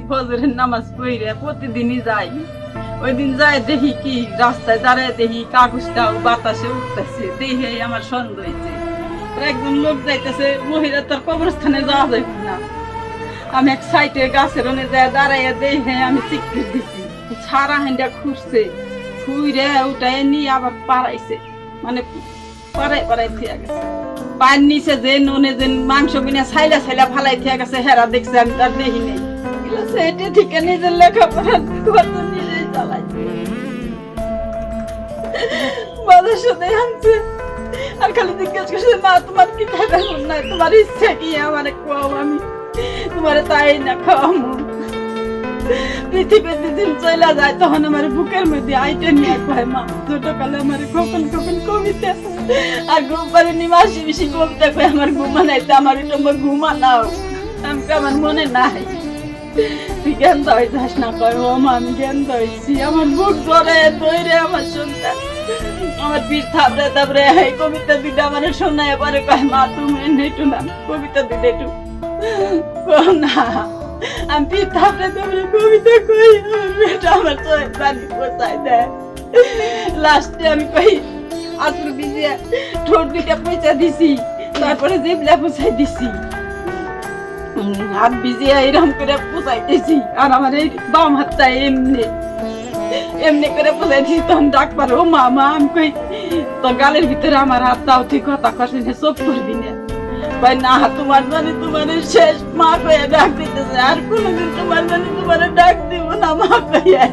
ফজরের নামাজ পড়ে প্রতিদিনই যাই। ওই দিন যাই দেখি কি রাস্তায় দাঁড়ায় দেখি কাগজটাও বাতাসে উঠতেছে, দেখে আমার সন্দেহ হয়েছে। একজন লোক যাইতেছে, মহিলা তার কবরস্থানে যাওয়া যাবে না। আমি এক সাইডে গাছের ওনে যায় দাঁড়াইয়া দেখে আমি চিৎকার দিছি, সারা হান্ডা খুঁজছে, খুঁড়ে উঠায় নিয়ে আবার পাড়াইছে, মানে পাড়াই পাড়াই থিয়া গেছে। পায়ের নিচে যে ননে যে মাংস কিনে ছাইলা ছাইলা ফালাই থিয়া গেছে, হেরা দেখছে, আমি তার দেখি নেই। এটা ঠিক নিজের লেখাপড়া নিজেই চালাইছে, বাজার সাথে আনছে। আর খালি জিজ্ঞেস করছে, মা তোমার কি খাবে না, তোমার ইচ্ছা কি আমার খাওয়াও, আমি তোমার তাই না খাওয়াবো। পৃথিবীতে দিন চলে যায় তখন আমার বুকের মধ্যে আইটা নিয়ে কয়, মা ছোটকালে আমার কখন কখন কবিতা আর ঘুম পারেনি, মাসি বেশি কবিতা কয় আমার ঘুমানাইতে, আমার তোমার ঘুমানাও, আমি আমার মনে নাই। তুই জ্ঞান দই যাস না, কয় ও মা আমি জ্ঞান দইছি। আমার বুক ধরে দইরে আমার সন্তান আমার পিঠ থাপড়ে থাপড়ে এই কবিতা দুইটা আমার শোনায় পরে কয়, মা তুমি একটু না কবিতা দিলে একটু না। আমি পিঠ থাপড়ে থাপড়ে কবিতা কই, আমার মেয়েটা আমার চোখে পানি পোষায় দেয়। লাস্টে আমি কই আতুর ভিজিয়ে ঠোঁট দুইটা পয়সা দিছি, তারপরে জিবলা পোষাই দিছি, হাত ভিজিয়ে এরকম করে পোষাইতেছি। আর আমার এই বাম হাতটা এমনি এমনি করে পোষাইছি। তখন ডাক পারো, ও মা মা। আমি কই তোর গালের ভিতরে আমার হাত দাও, তুই কথা করবি না, চোখ করবি না। ভাই না, তোমার জানি তোমার শেষ মা কয়ে ডাক দিতেছে, আর কোনোদিন তোমার জানি তোমার ডাক দিব না মা কয়ে।